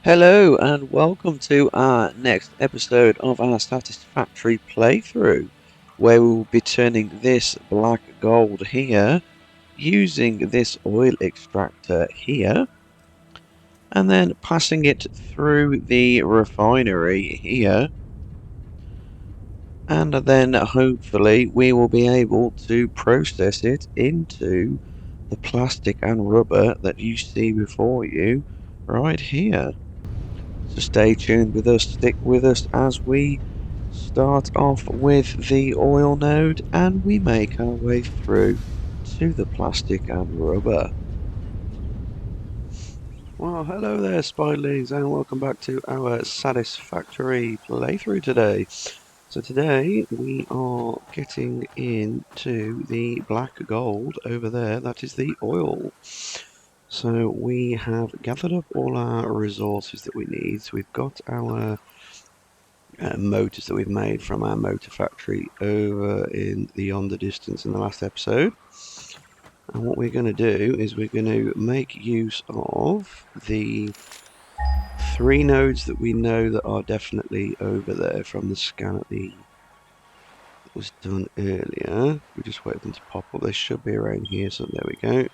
Hello and welcome to our next episode of our Satisfactory playthrough, where we will be turning this black gold here using this oil extractor here and then passing it through the refinery here, and then hopefully we will be able to process it into the plastic and rubber that you see before you right here. So stay tuned with us, stick with us as we start off with the oil node and we make our way through to the plastic and rubber. Well, hello there, spiderlings, and welcome back to our Satisfactory playthrough today. So today we are getting into the black gold over there, that is the oil. So we have gathered up all our resources that we need. So we've got our motors that we've made from our motor factory over in the yonder distance in the last episode. And what we're going to do is we're going to make use of the 3 nodes that we know that are definitely over there from the scan that was done earlier. We just wait for them to pop up. They should be around here, so there we go.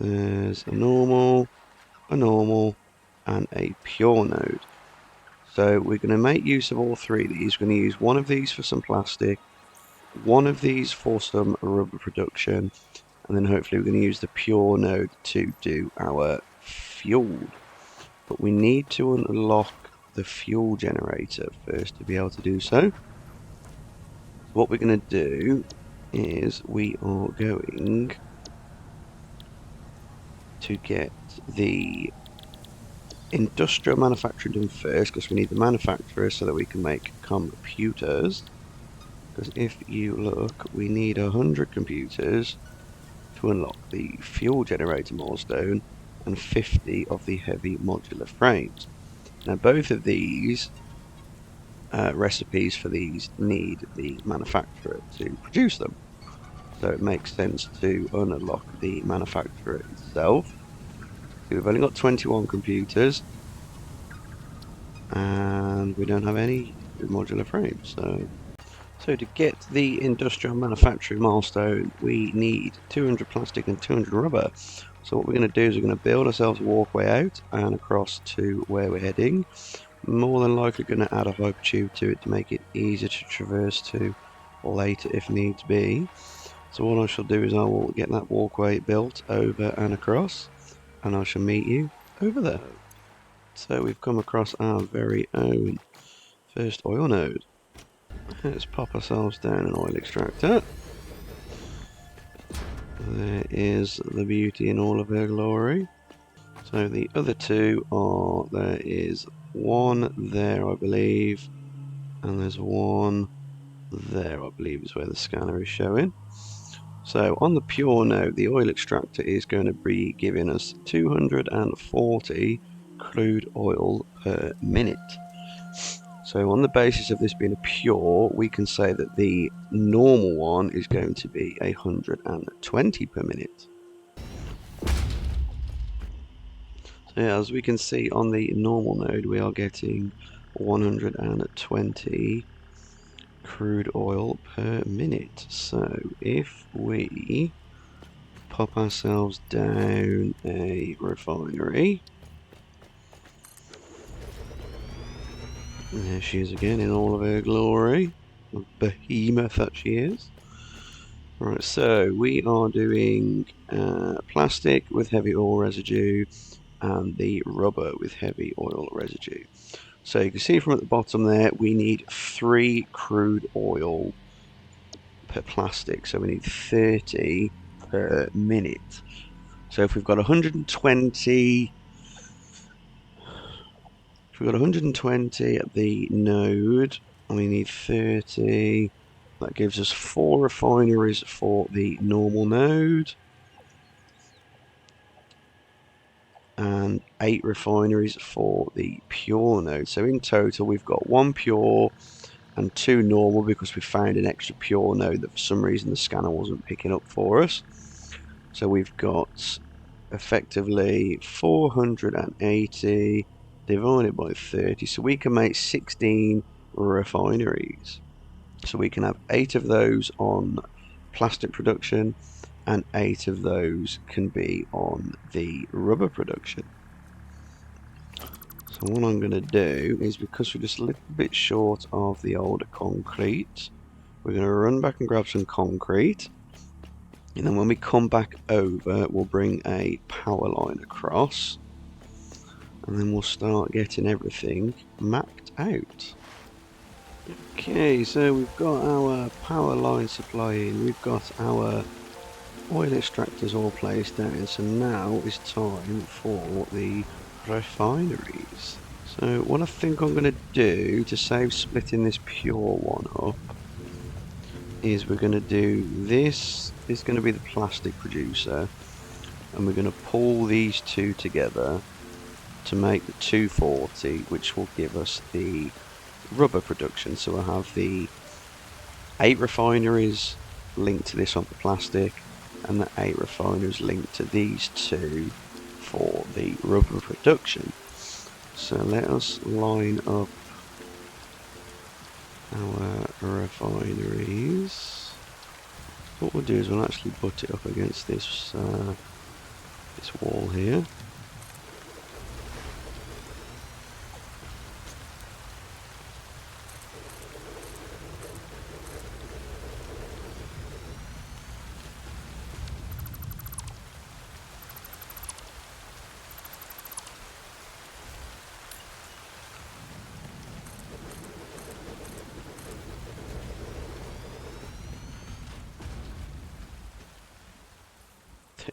There's a normal, and a pure node. So we're going to make use of all 3 of these. We're going to use one of these for some plastic, one of these for some rubber production, and then hopefully we're going to use the pure node to do our fuel. But we need to unlock the fuel generator first to be able to do so. What we're going to do is we are going to get the industrial manufacturing done first, because we need the manufacturer so that we can make computers. Because if you look, we need 100 computers to unlock the fuel generator milestone and 50 of the heavy modular frames. Now both of these recipes for these need the manufacturer to produce them. So it makes sense to unlock the manufacturer itself. So we've only got 21 computers and we don't have any modular frames. So to get the industrial manufacturing milestone, we need 200 plastic and 200 rubber. So what we're going to do is we're going to build ourselves a walkway out and across to where we're heading. More than likely going to add a hyper tube to it to make it easier to traverse to later if needs be. So what I shall do is I will get that walkway built over and across, and I shall meet you over there. So we've come across our very own first oil node. Let's pop ourselves down an oil extractor. There is the beauty in all of her glory. So the other 2 are, there is one there I believe, and there's one there I believe is where the scanner is showing. So on the pure node, the oil extractor is going to be giving us 240 crude oil per minute. So on the basis of this being a pure, we can say that the normal one is going to be 120 per minute. So yeah, as we can see on the normal node, we are getting 120 crude oil per minute. So if we pop ourselves down a refinery, there she is again in all of her glory, the behemoth that she is. Right, so we are doing plastic with heavy oil residue and the rubber with heavy oil residue. So you can see from at the bottom there, we need 3 crude oil per plastic, so we need 30 per minute. So if we've got 120, at the node, and we need 30, that gives us 4 refineries for the normal node and 8 refineries for the pure node. So in total we've got 1 pure and 2 normal, because we found an extra pure node that for some reason the scanner wasn't picking up for us. So we've got effectively 480 divided by 30. So we can make 16 refineries. So we can have 8 of those on plastic production and 8 of those can be on the rubber production. So what I'm going to do is, because we're just a little bit short of the older concrete, we're going to run back and grab some concrete, and then when we come back over we'll bring a power line across, and then we'll start getting everything mapped out. Okay, so we've got our power line supply in, we've got our oil extractors all placed down, so now it's time for the refineries. So what I think I'm going to do to save splitting this pure one up is we're going to do this is going to be the plastic producer, and we're going to pull these two together to make the 240, which will give us the rubber production. So we'll have the 8 refineries linked to this on the plastic, and the 8 refineries linked to these two for the rubber production. So let us line up our refineries. What we'll do is we'll actually butt it up against this this wall here.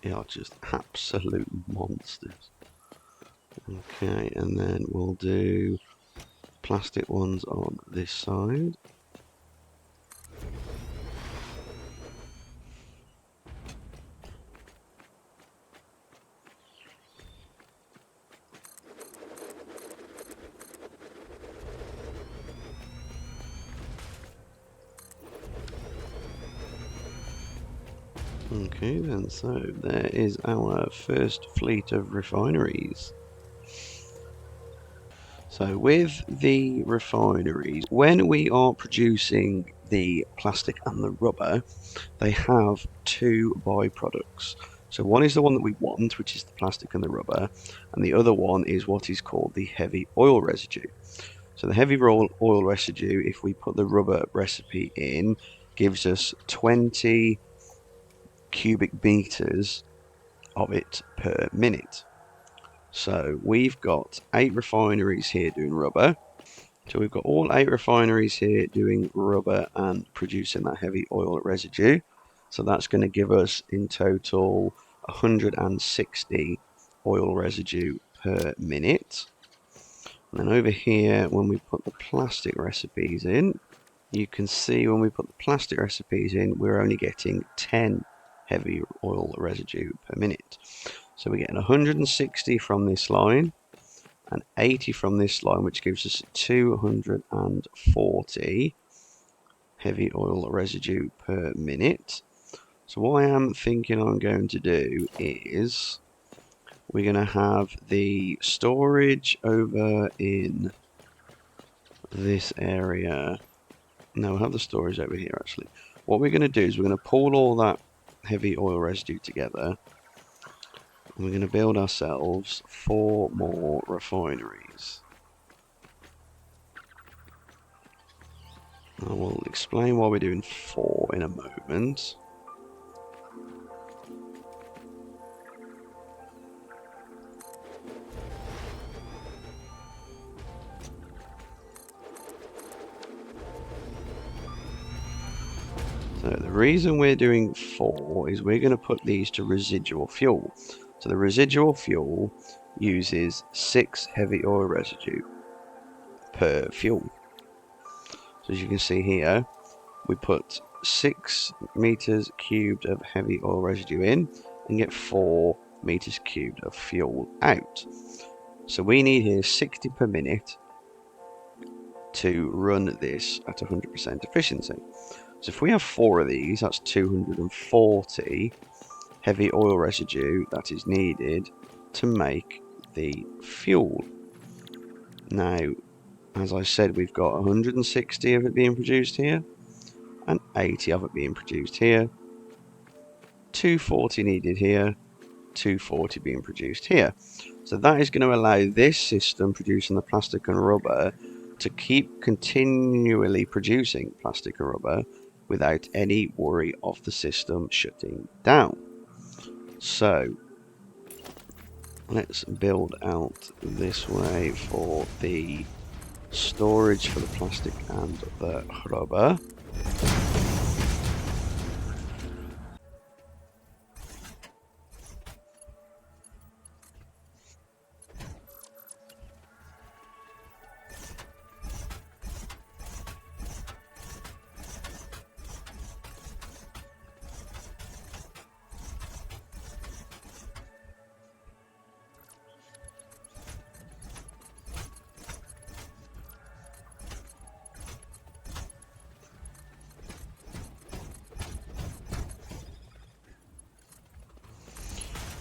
They are just absolute monsters. Okay, and then we'll do plastic ones on this side. Okay then, so there is our first fleet of refineries. So with the refineries, when we are producing the plastic and the rubber, they have 2 byproducts. So one is the one that we want, which is the plastic and the rubber, and the other one is what is called the heavy oil residue. So the heavy oil residue, if we put the rubber recipe in, gives us 20 cubic meters of it per minute. So we've got 8 refineries here doing rubber. So we've got all 8 refineries here doing rubber and producing that heavy oil residue. So that's going to give us in total 160 oil residue per minute. And then over here, when we put the plastic recipes in, you can see when we put the plastic recipes in, we're only getting 10 heavy oil residue per minute. So we're getting 160 from this line and 80 from this line, which gives us 240 heavy oil residue per minute. So what I am thinking I'm going to do is we're going to have the storage over in this area. No, we'll have the storage over here actually. What we're going to do is we're going to pull all that heavy oil residue together, and we're going to build ourselves 4 more refineries. I will explain why we're doing 4 in a moment. So the reason we're doing 4 is we're going to put these to residual fuel. So the residual fuel uses 6 heavy oil residue per fuel. So as you can see here, we put 6 meters cubed of heavy oil residue in and get 4 meters cubed of fuel out. So we need here 60 per minute to run this at 100% efficiency. So if we have 4 of these, that's 240 heavy oil residue that is needed to make the fuel. Now, as I said, we've got 160 of it being produced here and 80 of it being produced here. 240 needed here, 240 being produced here. So that is going to allow this system producing the plastic and rubber to keep continually producing plastic and rubber without any worry of the system shutting down. So let's build out this way for the storage for the plastic and the rubber.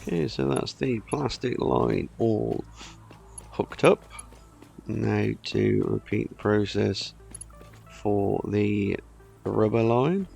Okay, so that's the plastic line all hooked up. Now to repeat the process for the rubber line.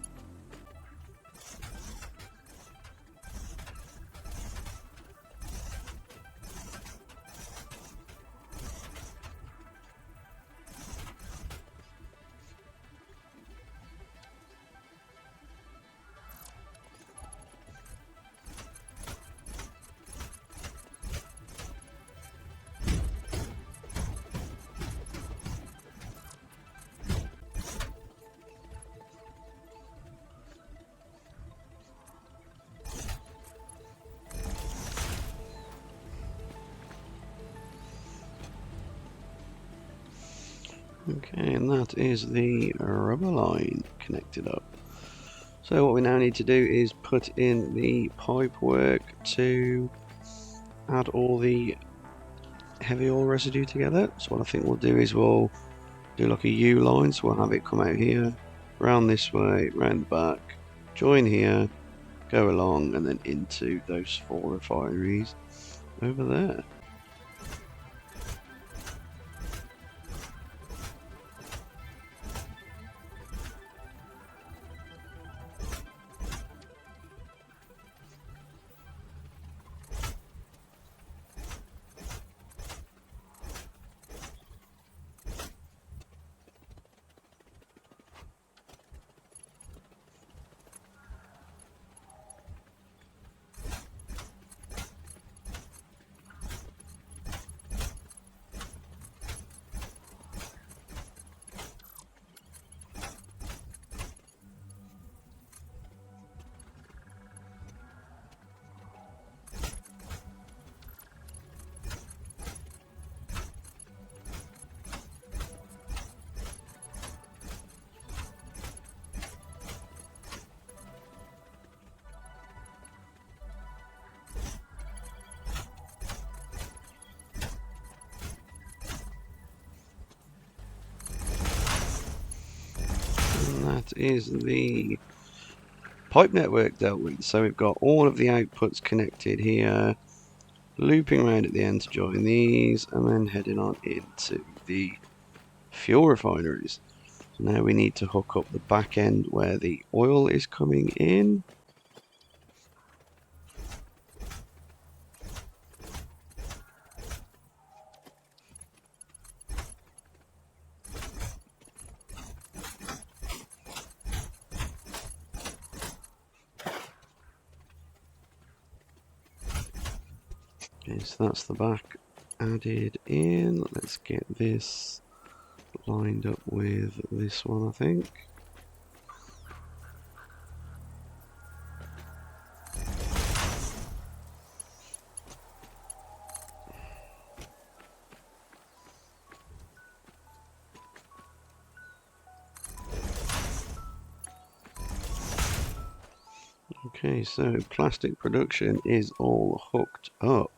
Okay, and that is the rubber line connected up. So what we now need to do is put in the pipe work to add all the heavy oil residue together. So what I think we'll do is we'll do like a U line, so we'll have it come out here, round this way, round the back, join here, go along, and then into those 4 refineries over there. That is the pipe network dealt with. So we've got all of the outputs connected here, looping around at the end to join these, and then heading on into the fuel refineries. So now we need to hook up the back end where the oil is coming in. Okay, so that's the back added in. Let's get this lined up with this one, I think. Okay, so plastic production is all hooked up.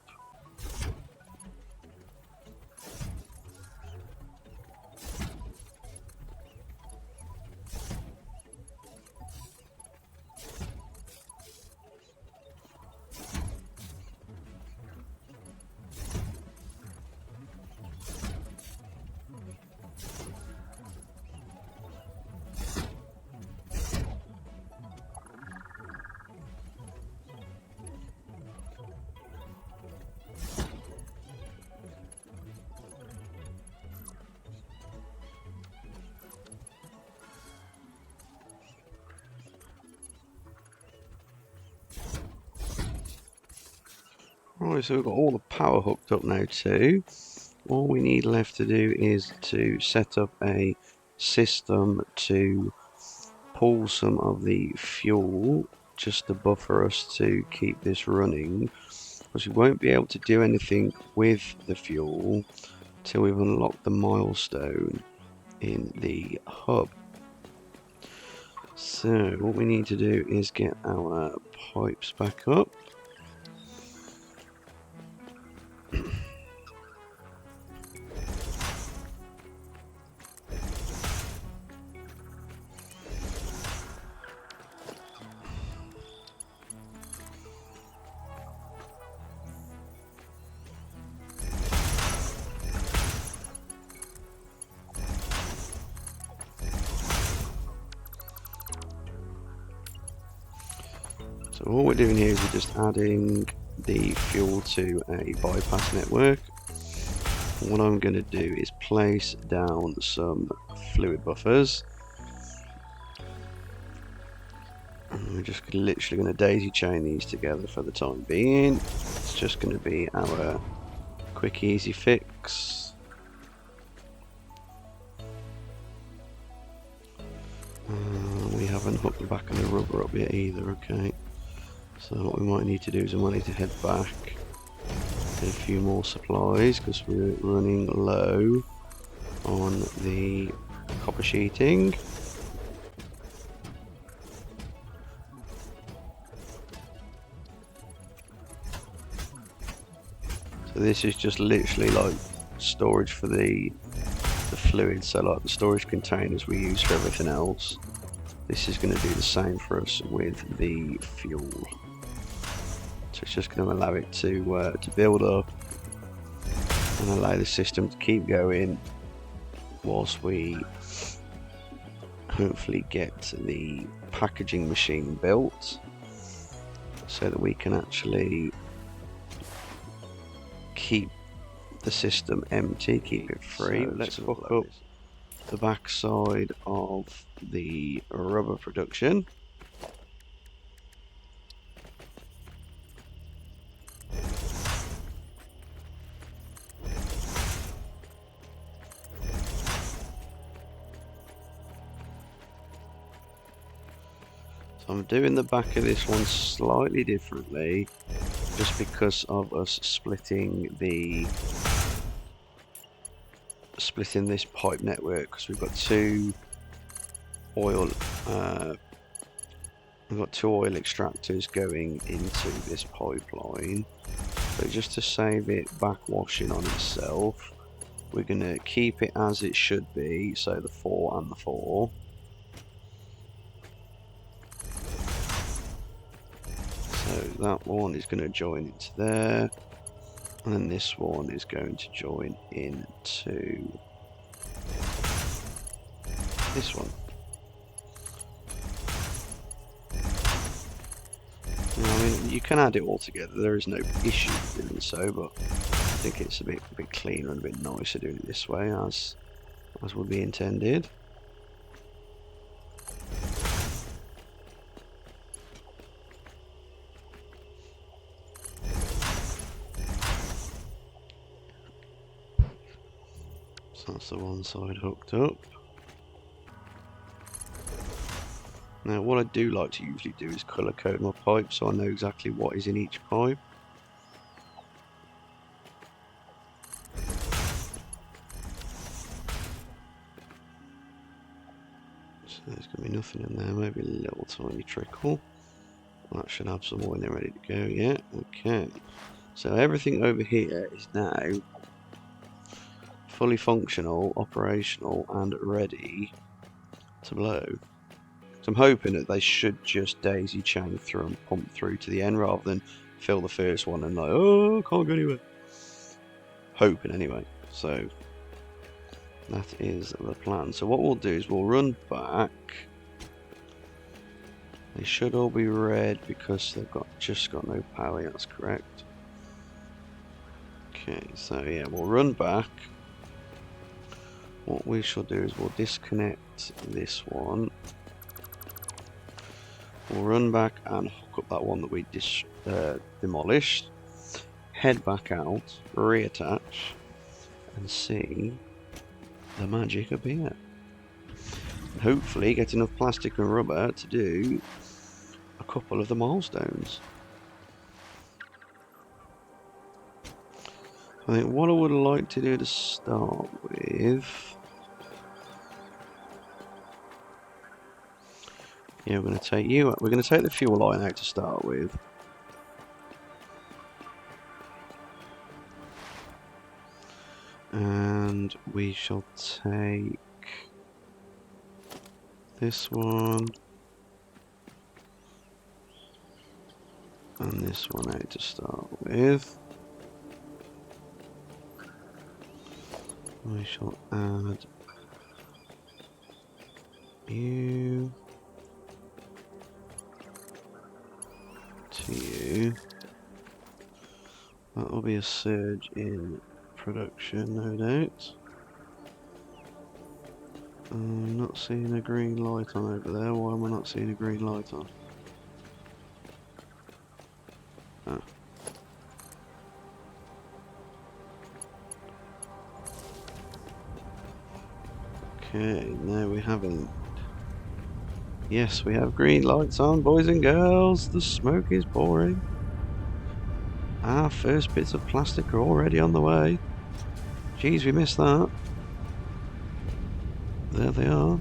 Right, so we've got all the power hooked up now too. All we need left to do is to set up a system to pull some of the fuel just to buffer us to keep this running, because we won't be able to do anything with the fuel till we've unlocked the milestone in the hub. So what we need to do is get our pipes back up. So all we're doing here is we're just adding the fuel to a bypass network. And what I'm going to do is place down some fluid buffers. And we're just literally going to daisy chain these together for the time being. It's just going to be our quick easy fix. We haven't hooked the back of the rubber up yet either, okay. So what we might need to do is we might need to head back, get a few more supplies because we're running low on the copper sheeting. So this is just literally like storage for the fluid, so like the storage containers we use for everything else. This is going to do the same for us with the fuel. So it's just going to allow it to build up and allow the system to keep going whilst we hopefully get the packaging machine built so that we can actually keep the system empty, keep it free. So let's hook up the back side of the rubber production. I'm doing the back of this one slightly differently, just because of us splitting this pipe network, because we've got two oil extractors going into this pipeline. So just to save it backwashing on itself, we're going to keep it as it should be, so the 4 and the 4. So that one is going to join into there, and then this one is going to join into this one. Now, I mean, you can add it all together, there is no issue with doing so, but I think it's a bit cleaner and a bit nicer doing it this way, as would be intended. So that's the one side hooked up. Now what I do like to usually do is colour code my pipe so I know exactly what is in each pipe. So there's going to be nothing in there, maybe a little tiny trickle. That should have some oil in there ready to go, yeah, okay. So everything over here is now fully functional, operational and ready to blow. So I'm hoping that they should just daisy chain through and pump through to the end rather than fill the first one and like, oh, can't go anywhere. Hoping anyway. So that is the plan. So what we'll do is we'll run back. They should all be red because they've just got no power. That's correct. Okay, so yeah, we'll run back. What we shall do is we'll disconnect this one. We'll run back and hook up that one that we demolished. head back out, reattach, and see the magic appear. Hopefully get enough plastic and rubber to do a couple of the milestones. I think what I would like to do to start with, yeah, we're going to take you. We're going to take the fuel line out to start with. And we shall take this one and this one out to start with. We shall add you to you. That will be a surge in production, no doubt. I'm not seeing a green light on over there. Why am I not seeing a green light on? Ah. Okay, no we haven't. Yes, we have green lights on, boys and girls. The smoke is pouring. Our first bits of plastic are already on the way. Geez, we missed that. There they are.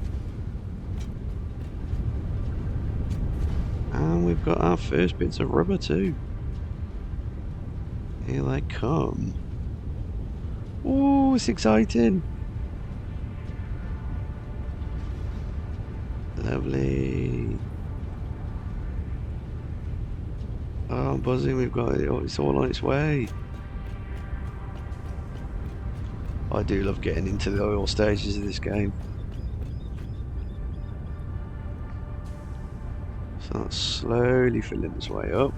And we've got our first bits of rubber too. Here they come. Ooh, it's exciting. Lovely. Oh, I'm buzzing, we've got it. Oh, it's all on its way. I do love getting into the oil stages of this game. So that's slowly filling its way up.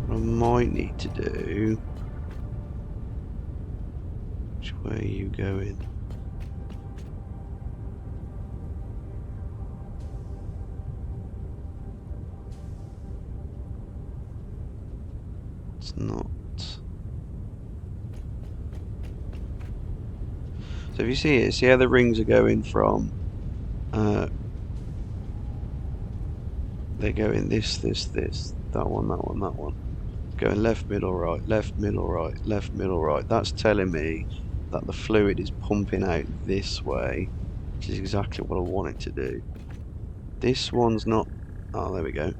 What I might need to do... Which way are you going? It's not. So if you see it, see how the rings are going from they're going this, that one, that one, that one. Going left, middle, right, left, middle, right, left, middle, right. That's telling me that the fluid is pumping out this way, which is exactly what I want it to do. This one's not... Oh, there we go.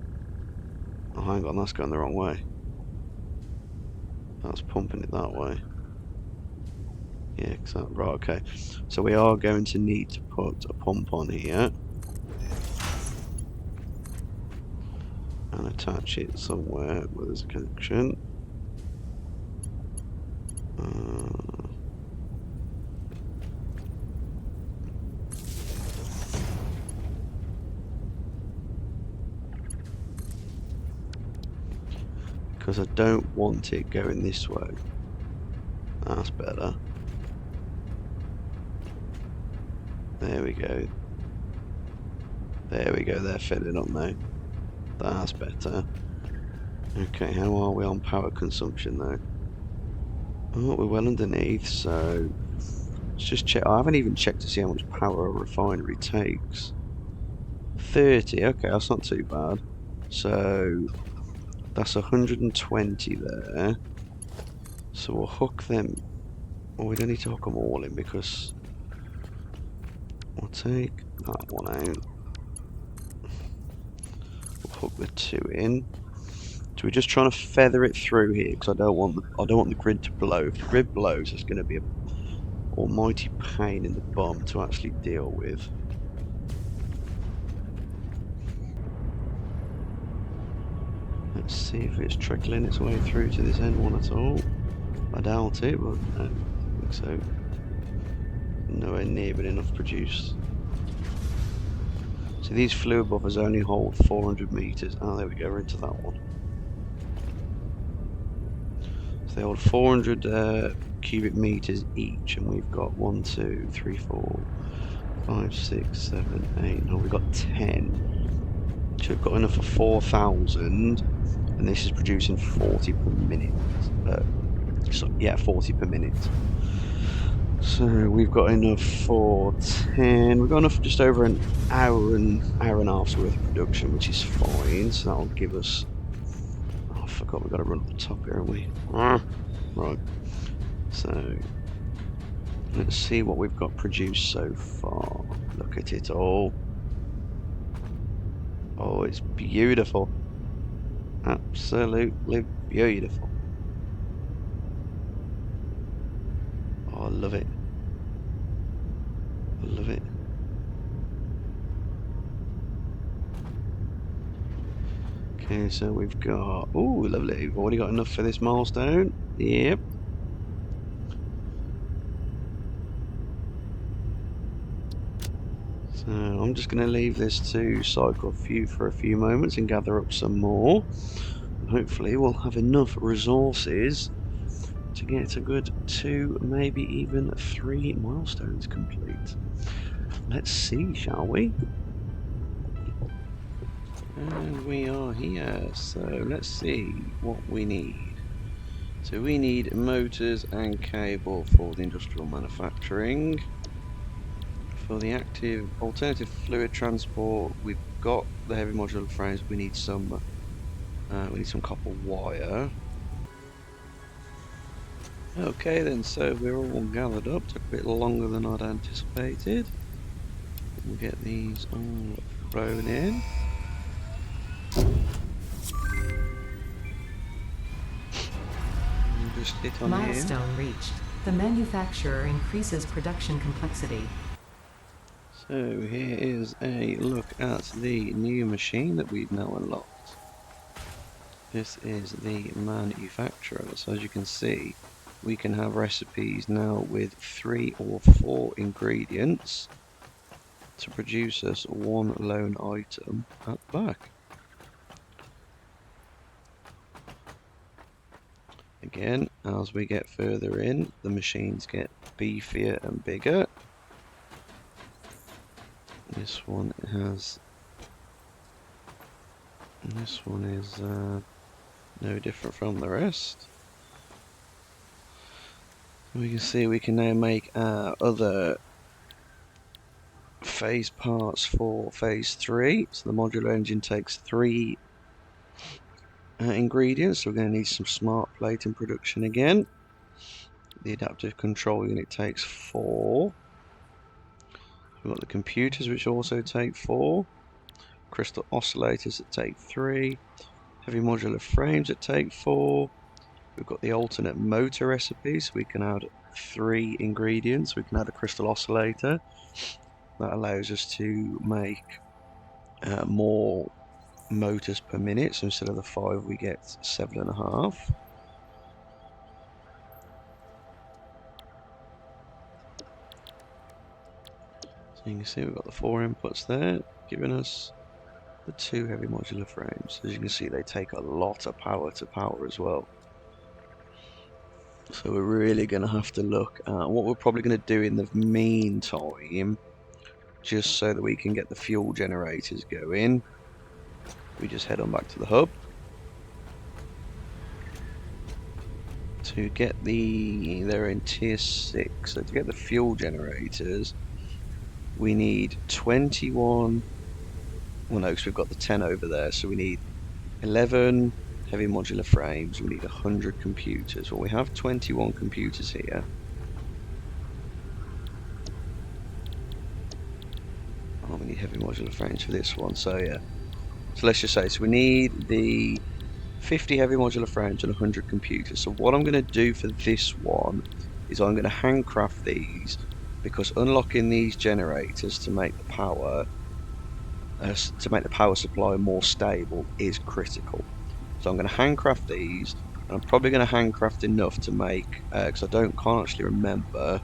Oh, hang on, that's going the wrong way. That's pumping it that way. Yeah, right, okay. So we are going to need to put a pump on here. And attach it somewhere where there's a connection. Because I don't want it going this way. That's better. There we go. There we go, they're filling up now. That's better. Okay, how are we on power consumption though? Oh, we're well underneath, so let's just check. I haven't even checked to see how much power a refinery takes. 30, okay, that's not too bad. So that's 120 there. So we'll hook them. Oh, we don't need to hook them all in because we'll take that one out. We'll hook the two in. So we're just trying to feather it through here because I don't want the grid to blow. If the grid blows, it's going to be an almighty pain in the bum to actually deal with. Let's see if it's trickling its way through to this end one at all. I doubt it, but no, I don't think so. Nowhere near but enough produced. So these fluid buffers only hold 400 meters. Oh, there we go, we're into that one. So they hold 400 cubic meters each, and we've got 1, 2, 3, 4, 5, 6, 7, 8. No, we've got 10. So we've got enough for 4,000. and this is producing 40 per minute. So, yeah, 40 per minute. So we've got enough for 10. We've got enough for just over an hour and a half's worth of production, which is fine. So that'll give us. Oh, I forgot we've got to run up the top here, haven't we? Right. So let's see what we've got produced so far. Look at it all. Oh, it's beautiful. Absolutely beautiful. Oh, I love it. I love it. Okay, so we've got... Oh, lovely. We've already got enough for this milestone. Yep. So I'm just going to leave this to cycle for a few moments and gather up some more. And hopefully we'll have enough resources to get a good 2, maybe even 3 milestones complete. Let's see, shall we? And we are here, so let's see what we need. So we need motors and cable for the industrial manufacturing. For the active alternative fluid transport, we've got the heavy modular frames. We need some copper wire. Okay then, so we're all gathered up. Took a bit longer than I'd anticipated. We'll get these all thrown in. We'll just hit on Milestone reached. The manufacturer increases production complexity. So here is a look at the new machine that we've now unlocked. This is the manufacturer. So as you can see, we can have recipes now with 3 or 4 ingredients to produce us one lone item at the back. Again, as we get further in, the machines get beefier and bigger. This one is no different from the rest. We can see we can now make our other phase parts for phase 3. So the modular engine takes 3 ingredients. So we're going to need some smart plate in production again. The adaptive control unit takes 4. We've got the computers, which also take 4. Crystal oscillators that take 3. Heavy modular frames that take 4. We've got the alternate motor recipe, so we can add 3 ingredients. We can add a crystal oscillator. That allows us to make more motors per minute. So instead of the 5, we get 7.5. So you can see we've got the 4 inputs there, giving us the 2 heavy modular frames. As you can see, they take a lot of power to power as well. So we're really going to have to look at what we're probably going to do in the meantime, just so that we can get the fuel generators going. We just head on back to the hub. To get they're in tier 6, so to get the fuel generators, we need 21, well no, because we've got the 10 over there, so we need 11 heavy modular frames, we need 100 computers. Well, we have 21 computers here. Oh, we need heavy modular frames for this one, so yeah. So let's just say, so we need the 50 heavy modular frames and 100 computers. So what I'm going to do for this one is I'm going to handcraft these, because unlocking these generators to make the power supply more stable is critical. So I'm going to handcraft these, and I'm probably going to handcraft enough to make, because I can't actually remember.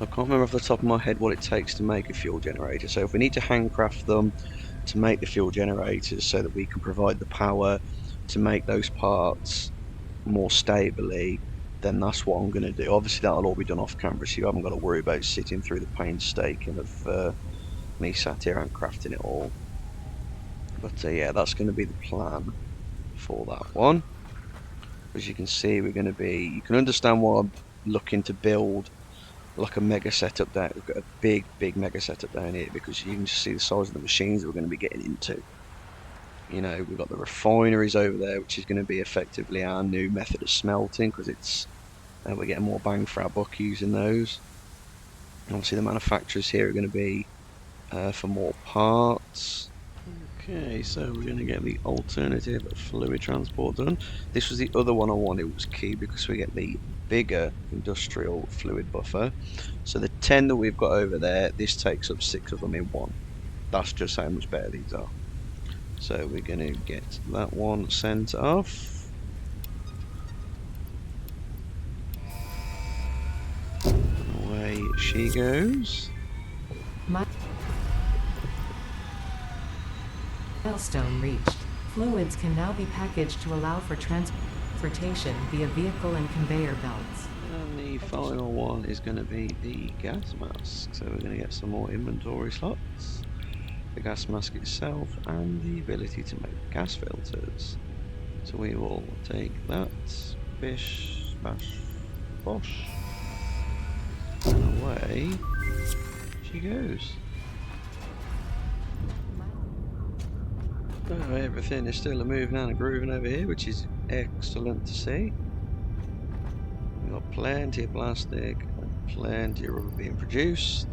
I can't remember off the top of my head what it takes to make a fuel generator. So if we need to handcraft them to make the fuel generators so that we can provide the power to make those parts more stably, then that's what I'm going to do. Obviously that'll all be done off camera, so you haven't got to worry about sitting through the painstaking of me sat here and crafting it all. But yeah, that's going to be the plan for that one. As you can see, we're going to be, you can understand why I'm looking to build like a mega setup there. We've got a big mega setup down here because you can just see the size of the machines that we're going to be getting into. You know, we've got the refineries over there, which is going to be effectively our new method of smelting because it's we're getting more bang for our buck using those. Obviously, the manufacturers here are going to be for more parts. Okay, so we're going to get the alternative fluid transport done. This was the other one I wanted, was key because we get the bigger industrial fluid buffer. So the 10 that we've got over there, this takes up 6 of them in one. That's just how much better these are. So we're going to get that one sent off. Away she goes. Milestone reached. Fluids can now be packaged to allow for transportation via vehicle and conveyor belts. And the final one is going to be the gas mask. So we're going to get some more inventory slots. The gas mask itself and the ability to make gas filters. So we will take that, bish, bash, bosh, and away she goes. Oh, everything is still moving and grooving over here, which is excellent to see. We've got plenty of plastic and plenty of rubber being produced.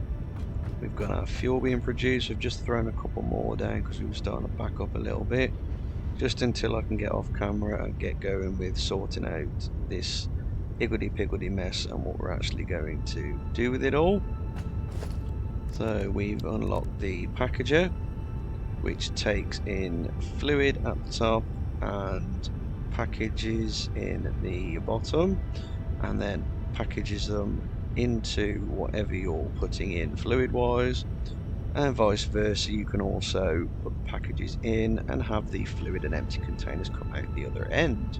We've got our fuel being produced. We've just thrown a couple more down because we were starting to back up a little bit. Just until I can get off camera and get going with sorting out this higgledy-piggledy mess and what we're actually going to do with it all. So we've unlocked the packager, which takes in fluid at the top and packages in the bottom, and then packages them into whatever you're putting in fluid-wise. And vice versa, you can also put the packages in and have the fluid and empty containers come out the other end.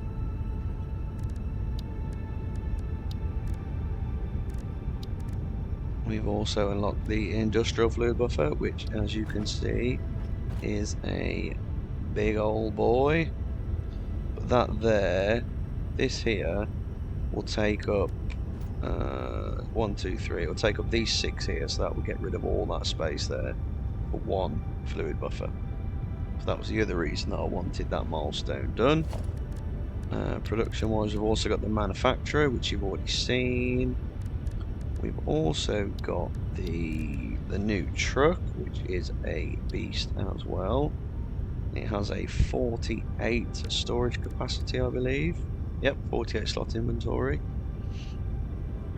We've also unlocked the industrial fluid buffer, which, as you can see, is a big old boy. But that there, this here, will take up 1, 2, 3. It'll take up these 6 here, so that will get rid of all that space there for one fluid buffer. So that was the other reason that I wanted that milestone done. Production wise, we've also got the manufacturer, which you've already seen. We've also got the new truck, which is a beast as well. It has a 48 storage capacity, I believe. Yep, 48 slot inventory.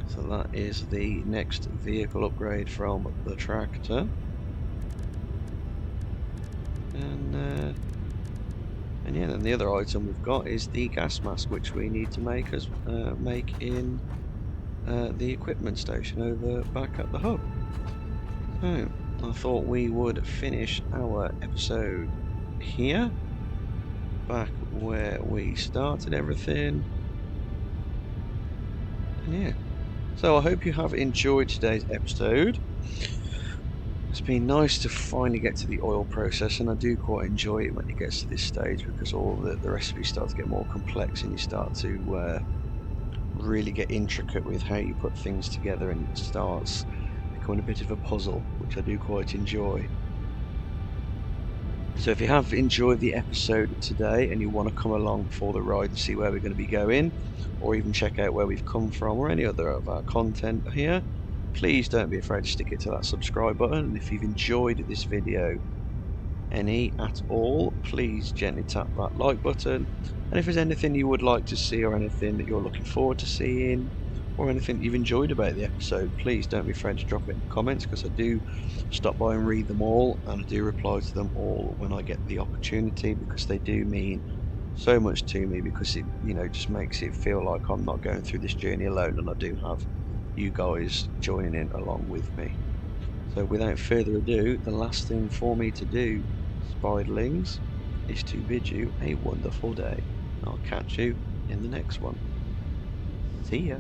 So that is the next vehicle upgrade from the tractor. And yeah, then the other item we've got is the gas mask, which we need to make in the equipment station over back at the hub. So I thought we would finish our episode here, back where we started everything. And yeah, so I hope you have enjoyed today's episode. It's been nice to finally get to the oil process, and I do quite enjoy it when it gets to this stage because all the recipes start to get more complex and you start to really get intricate with how you put things together, and it starts becoming a bit of a puzzle, which I do quite enjoy. So if you have enjoyed the episode today and you want to come along for the ride and see where we're going to be going, or even check out where we've come from or any other of our content here, please don't be afraid to stick it to that subscribe button. And if you've enjoyed this video any at all, please gently tap that like button. And if there's anything you would like to see or anything that you're looking forward to seeing, or anything you've enjoyed about the episode, please don't be afraid to drop it in the comments, because I do stop by and read them all, and I do reply to them all when I get the opportunity, because they do mean so much to me, because it, you know, just makes it feel like I'm not going through this journey alone, and I do have you guys joining in along with me. So without further ado, the last thing for me to do, spiderlings, is to bid you a wonderful day. I'll catch you in the next one. See ya.